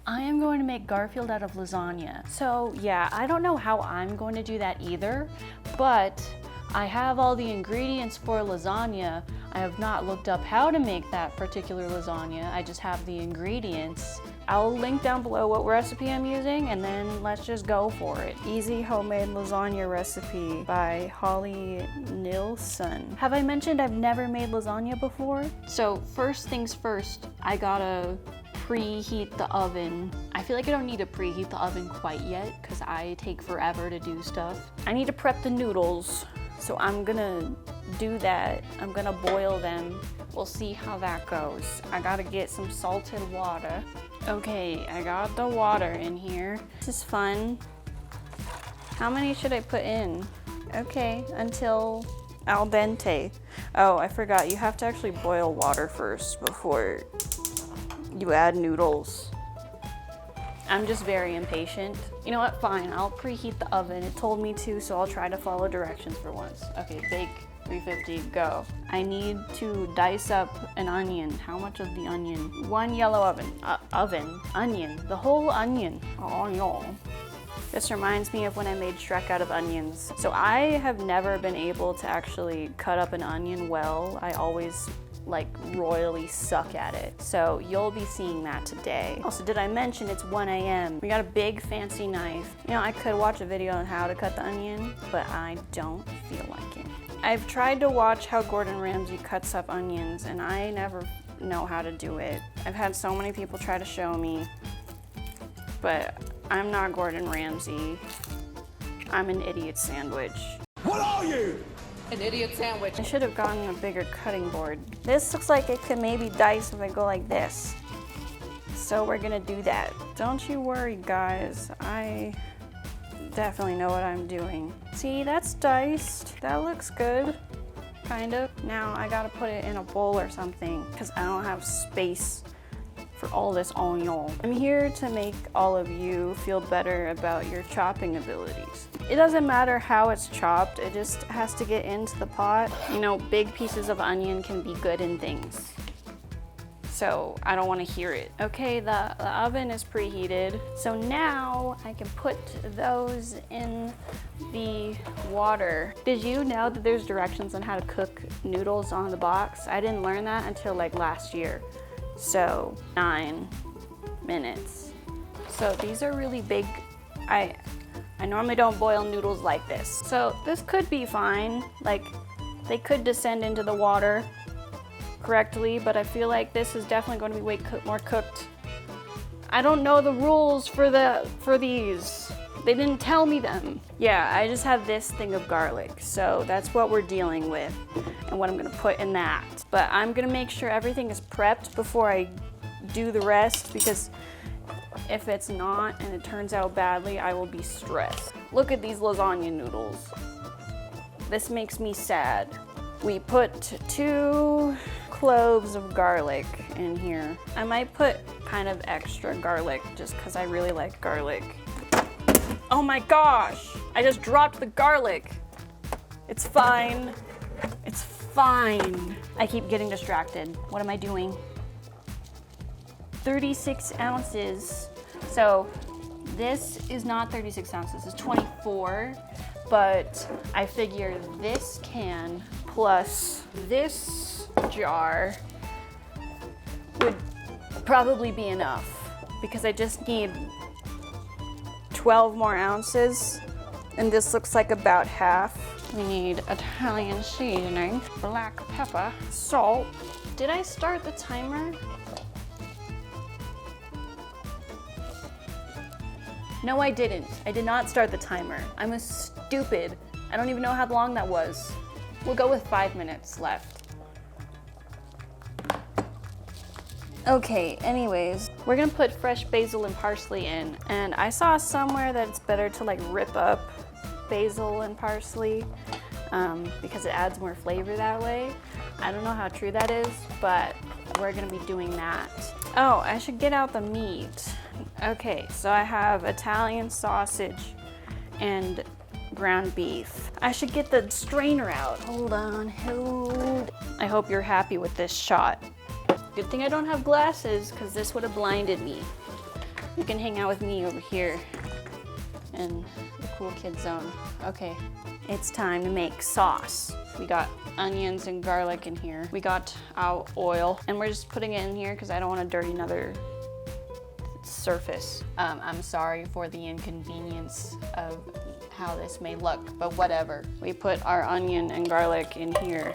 I am going to make Garfield out of lasagna. So yeah, I don't know how I'm going to do that either, but I have all the ingredients for lasagna. I have not looked up how to make that particular lasagna. I just have the ingredients. I'll link down below what recipe I'm using, and then let's just go for it. Easy homemade lasagna recipe by Holly Nilsson. Have I mentioned I've never made lasagna before? So first things first, I gotta preheat the oven. I feel like I don't need to preheat the oven quite yet because I take forever to do stuff. I need to prep the noodles, so I'm gonna do that. I'm gonna boil them. We'll see how that goes. I gotta get some salted water. Okay, I got the water in here. This is fun. How many should I put in? Okay, until al dente. Oh, I forgot, you have to actually boil water first before you add noodles. I'm just very impatient. You know what, fine, I'll preheat the oven. It told me to, so I'll try to follow directions for once. Okay, bake 350, go. I need to dice up an onion. How much of the onion? One yellow onion, the whole onion. Oh no. This reminds me of when I made Shrek out of onions. So I have never been able to actually cut up an onion well. I always royally suck at it. So you'll be seeing that today. Also, did I mention it's 1 a.m. We got a big fancy knife. You know, I could watch a video on how to cut the onion, but I don't feel like it. I've tried to watch how Gordon Ramsay cuts up onions, and I never know how to do it. I've had so many people try to show me, but I'm not Gordon Ramsay. I'm an idiot sandwich. What are you? An idiot sandwich. I should have gotten a bigger cutting board. This looks like it could maybe dice if I go like this. So we're gonna do that. Don't you worry, guys. I definitely know what I'm doing. See, that's diced. That looks good, kind of. Now I gotta put it in a bowl or something because I don't have space for all this onion. I'm here to make all of you feel better about your chopping abilities. It doesn't matter how it's chopped, it just has to get into the pot. You know, big pieces of onion can be good in things. So I don't want to hear it. Okay, the oven is preheated. So now I can put those in the water. Did you know that there's directions on how to cook noodles on the box? I didn't learn that until last year. So 9 minutes. So these are really big. I normally don't boil noodles like this. So this could be fine. They could descend into the water correctly, but I feel like this is definitely going to be way more cooked. I don't know the rules for these. They didn't tell me them. Yeah, I just have this thing of garlic, so that's what we're dealing with and what I'm gonna put in that. But I'm gonna make sure everything is prepped before I do the rest, because if it's not and it turns out badly, I will be stressed. Look at these lasagna noodles. This makes me sad. We put 2 cloves of garlic in here. I might put kind of extra garlic just because I really like garlic. Oh my gosh, I just dropped the garlic. It's fine. It's fine. I keep getting distracted. What am I doing? 36 ounces. So this is not 36 ounces, it's 24. But I figure this can plus this jar would probably be enough, because I just need 12 more ounces, and this looks like about half. We need Italian seasoning, black pepper, salt. Did I start the timer? No, I didn't. I did not start the timer. I'm a stupid. I don't even know how long that was. We'll go with 5 minutes left. Okay, anyways, we're gonna put fresh basil and parsley in, and I saw somewhere that it's better to rip up basil and parsley because it adds more flavor that way. I don't know how true that is, but we're gonna be doing that. Oh, I should get out the meat. Okay, so I have Italian sausage and ground beef. I should get the strainer out. Hold on, hold. I hope you're happy with this shot. Good thing I don't have glasses, because this would have blinded me. You can hang out with me over here in the cool kid zone. Okay, it's time to make sauce. We got onions and garlic in here. We got our oil, and we're just putting it in here because I don't want to dirty another surface. I'm sorry for the inconvenience of how this may look, but whatever. We put our onion and garlic in here.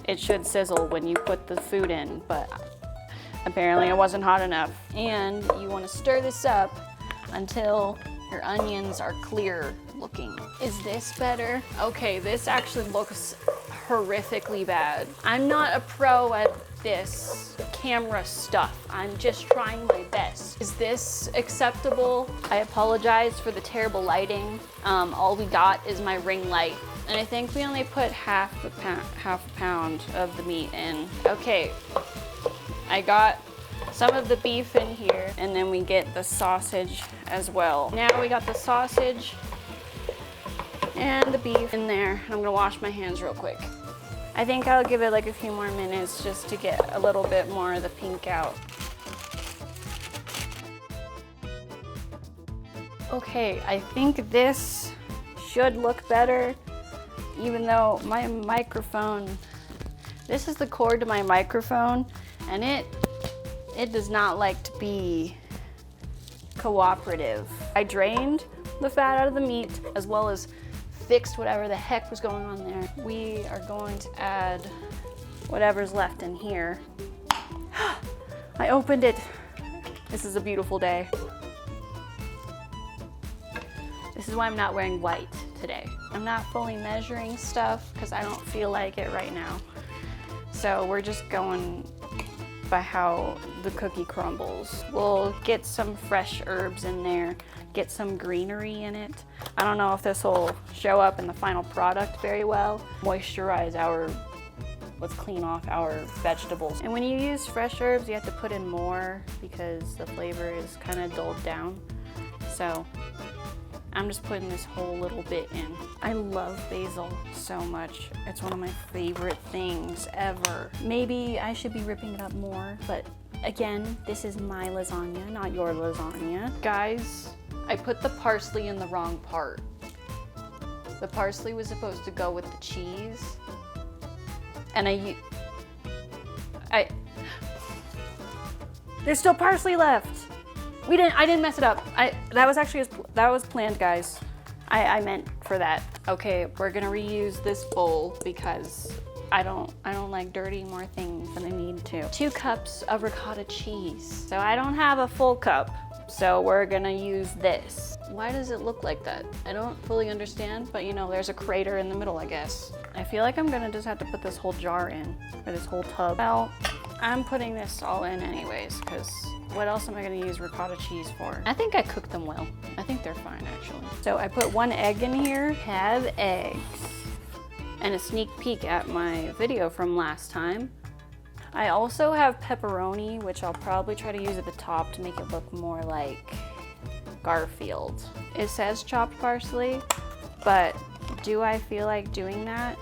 It should sizzle when you put the food in, but apparently it wasn't hot enough. And you want to stir this up until your onions are clear looking. Is this better? Okay, this actually looks horrifically bad. I'm not a pro at this camera stuff. I'm just trying my best. Is this acceptable? I apologize for the terrible lighting. All we got is my ring light. And I think we only put half a pound of the meat in. Okay, I got some of the beef in here, and then we get the sausage as well. Now we got the sausage and the beef in there. I'm gonna wash my hands real quick. I think I'll give it like a few more minutes just to get a little bit more of the pink out. Okay, I think this should look better, even though my microphone, this is the cord to my microphone, and it does not like to be cooperative. I drained the fat out of the meat as well as fixed whatever the heck was going on there. We are going to add whatever's left in here. I opened it. This is a beautiful day. This is why I'm not wearing white today. I'm not fully measuring stuff because I don't feel like it right now. So we're just going by how the cookie crumbles. We'll get some fresh herbs in there, get some greenery in it. I don't know if this will show up in the final product very well. Moisturize let's clean off our vegetables. And when you use fresh herbs, you have to put in more because the flavor is kind of dulled down. So I'm just putting this whole little bit in. I love basil so much. It's one of my favorite things ever. Maybe I should be ripping it up more, but again, this is my lasagna, not your lasagna. Guys, I put the parsley in the wrong part. The parsley was supposed to go with the cheese, and there's still parsley left. I didn't mess it up. That was planned, guys. I meant for that. Okay, we're gonna reuse this bowl because I don't like dirtying more things than I need to. 2 cups of ricotta cheese. So I don't have a full cup, so we're gonna use this. Why does it look like that? I don't fully understand, but you know, there's a crater in the middle, I guess. I feel like I'm gonna just have to put this whole jar in, or this whole tub. Well, I'm putting this all in anyways, because what else am I gonna use ricotta cheese for? I think I cooked them well. I think they're fine, actually. So I put 1 egg in here, have eggs. And a sneak peek at my video from last time. I also have pepperoni, which I'll probably try to use at the top to make it look more like Garfield. It says chopped parsley, but do I feel like doing that?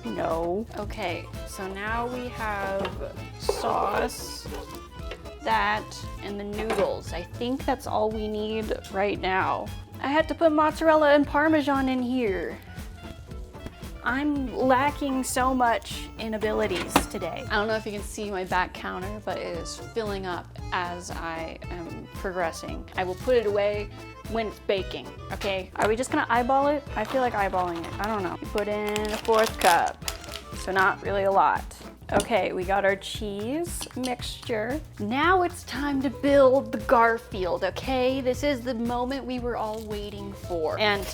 No. Okay, so now we have sauce, that, and the noodles. I think that's all we need right now. I had to put mozzarella and Parmesan in here. I'm lacking so much in abilities today. I don't know if you can see my back counter, but it is filling up as I am progressing. I will put it away when it's baking, okay? Are we just gonna eyeball it? I feel like eyeballing it, I don't know. We put in a 4th cup, so not really a lot. Okay, we got our cheese mixture. Now it's time to build the Garfield, okay? This is the moment we were all waiting for. And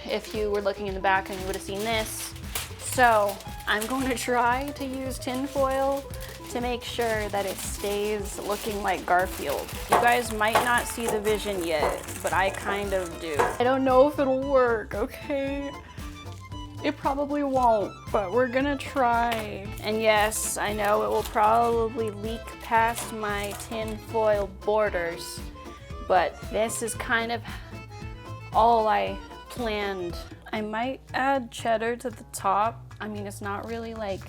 if you were looking in the back, and you would have seen this. So I'm going to try to use tin foil to make sure that it stays looking like Garfield. You guys might not see the vision yet, but I kind of do. I don't know if it'll work, okay? It probably won't, but we're gonna try. And yes, I know it will probably leak past my tin foil borders, but this is kind of all I planned. I might add cheddar to the top. I mean, it's not really like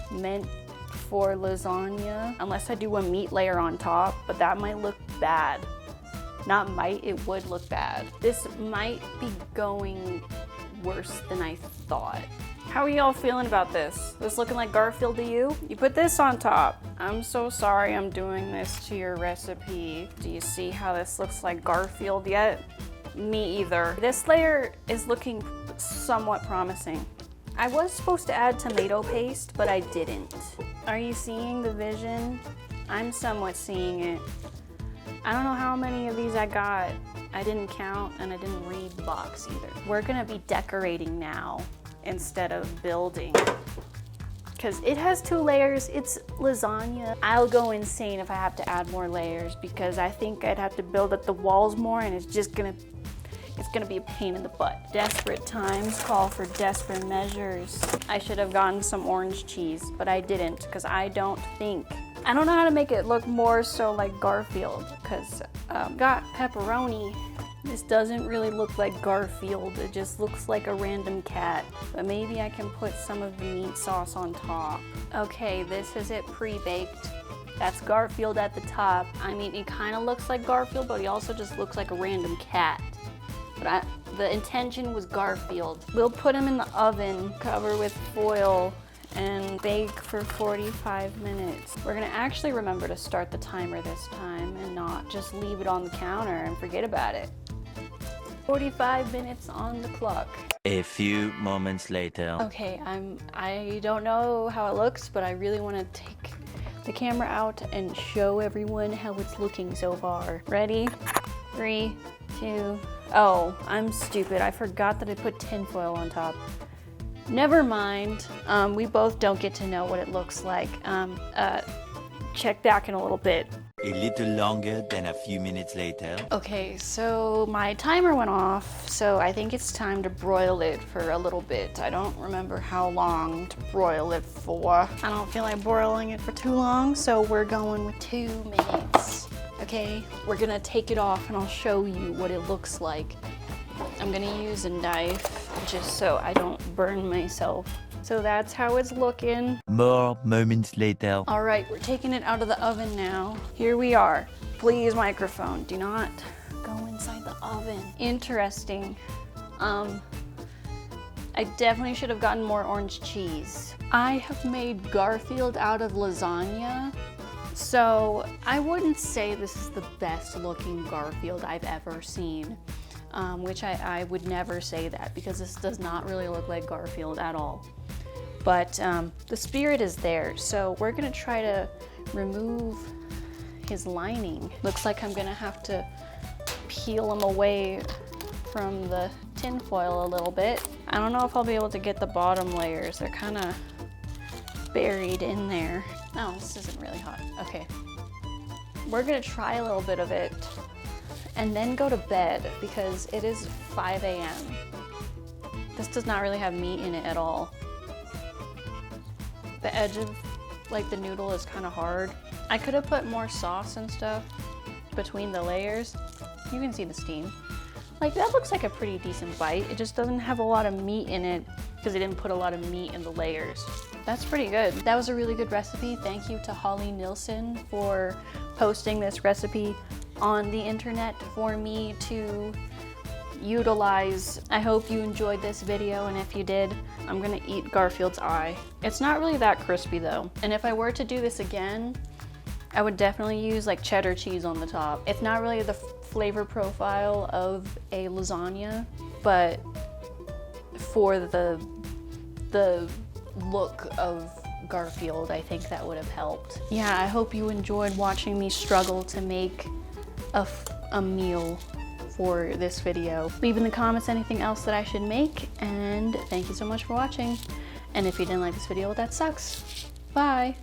meant for lasagna, unless I do a meat layer on top, but that might look bad. Not might, it would look bad. This might be going worse than I thought. How are y'all feeling about this? This looking like Garfield to you? You put this on top. I'm so sorry I'm doing this to your recipe. Do you see how this looks like Garfield yet? Me either. This layer is looking somewhat promising. I was supposed to add tomato paste, but I didn't. Are you seeing the vision? I'm somewhat seeing it. I don't know how many of these I got. I didn't count and I didn't read the box either. We're gonna be decorating now instead of building, because it has 2 layers. It's lasagna. I'll go insane if I have to add more layers, because I think I'd have to build up the walls more, and it's gonna be a pain in the butt. Desperate times call for desperate measures. I should have gotten some orange cheese, but I didn't, because I don't know how to make it look more so like Garfield, because got pepperoni. This doesn't really look like Garfield. It just looks like a random cat. But maybe I can put some of the meat sauce on top. Okay, this is it pre-baked. That's Garfield at the top. I mean, it kind of looks like Garfield, but he also just looks like a random cat. But the intention was Garfield. We'll put him in the oven, cover with foil, and bake for 45 minutes. We're gonna actually remember to start the timer this time and not just leave it on the counter and forget about it. 45 minutes on the clock. A few moments later. Okay, I don't know how it looks, but I really want to take the camera out and show everyone how it's looking so far. Ready? 3, 2, oh, I'm stupid. I forgot that I put tinfoil on top. Never mind. We both don't get to know what it looks like. Check back in a little bit. A little longer than a few minutes later. Okay, so my timer went off, so I think it's time to broil it for a little bit. I don't remember how long to broil it for. I don't feel like broiling it for too long, so we're going with 2 minutes. Okay, we're gonna take it off and I'll show you what it looks like. I'm gonna use a knife just so I don't burn myself. So that's how it's looking. More moments later. All right, we're taking it out of the oven now. Here we are. Please, microphone, do not go inside the oven. Interesting. I definitely should have gotten more orange cheese. I have made Garfield out of lasagna. So I wouldn't say this is the best looking Garfield I've ever seen. Which I would never say that, because this does not really look like Garfield at all. But the spirit is there, so we're gonna try to remove his lining. Looks like I'm gonna have to peel him away from the tin foil a little bit. I don't know if I'll be able to get the bottom layers. They're kind of buried in there. Oh, this isn't really hot. Okay. We're gonna try a little bit of it and then go to bed, because it is 5 a.m. This does not really have meat in it at all. The edge of like the noodle is kind of hard. I could have put more sauce and stuff between the layers. You can see the steam. Like, that looks like a pretty decent bite. It just doesn't have a lot of meat in it because I didn't put a lot of meat in the layers. That's pretty good. That was a really good recipe. Thank you to Holly Nilsson for posting this recipe on the internet for me to utilize. I hope you enjoyed this video, and if you did, I'm gonna eat Garfield's eye. It's not really that crispy though. And if I were to do this again, I would definitely use like cheddar cheese on the top. It's not really the flavor profile of a lasagna, but for the look of Garfield, I think that would have helped. Yeah, I hope you enjoyed watching me struggle to make a meal for this video. Leave in the comments anything else that I should make, and thank you so much for watching. And if you didn't like this video, that sucks. Bye.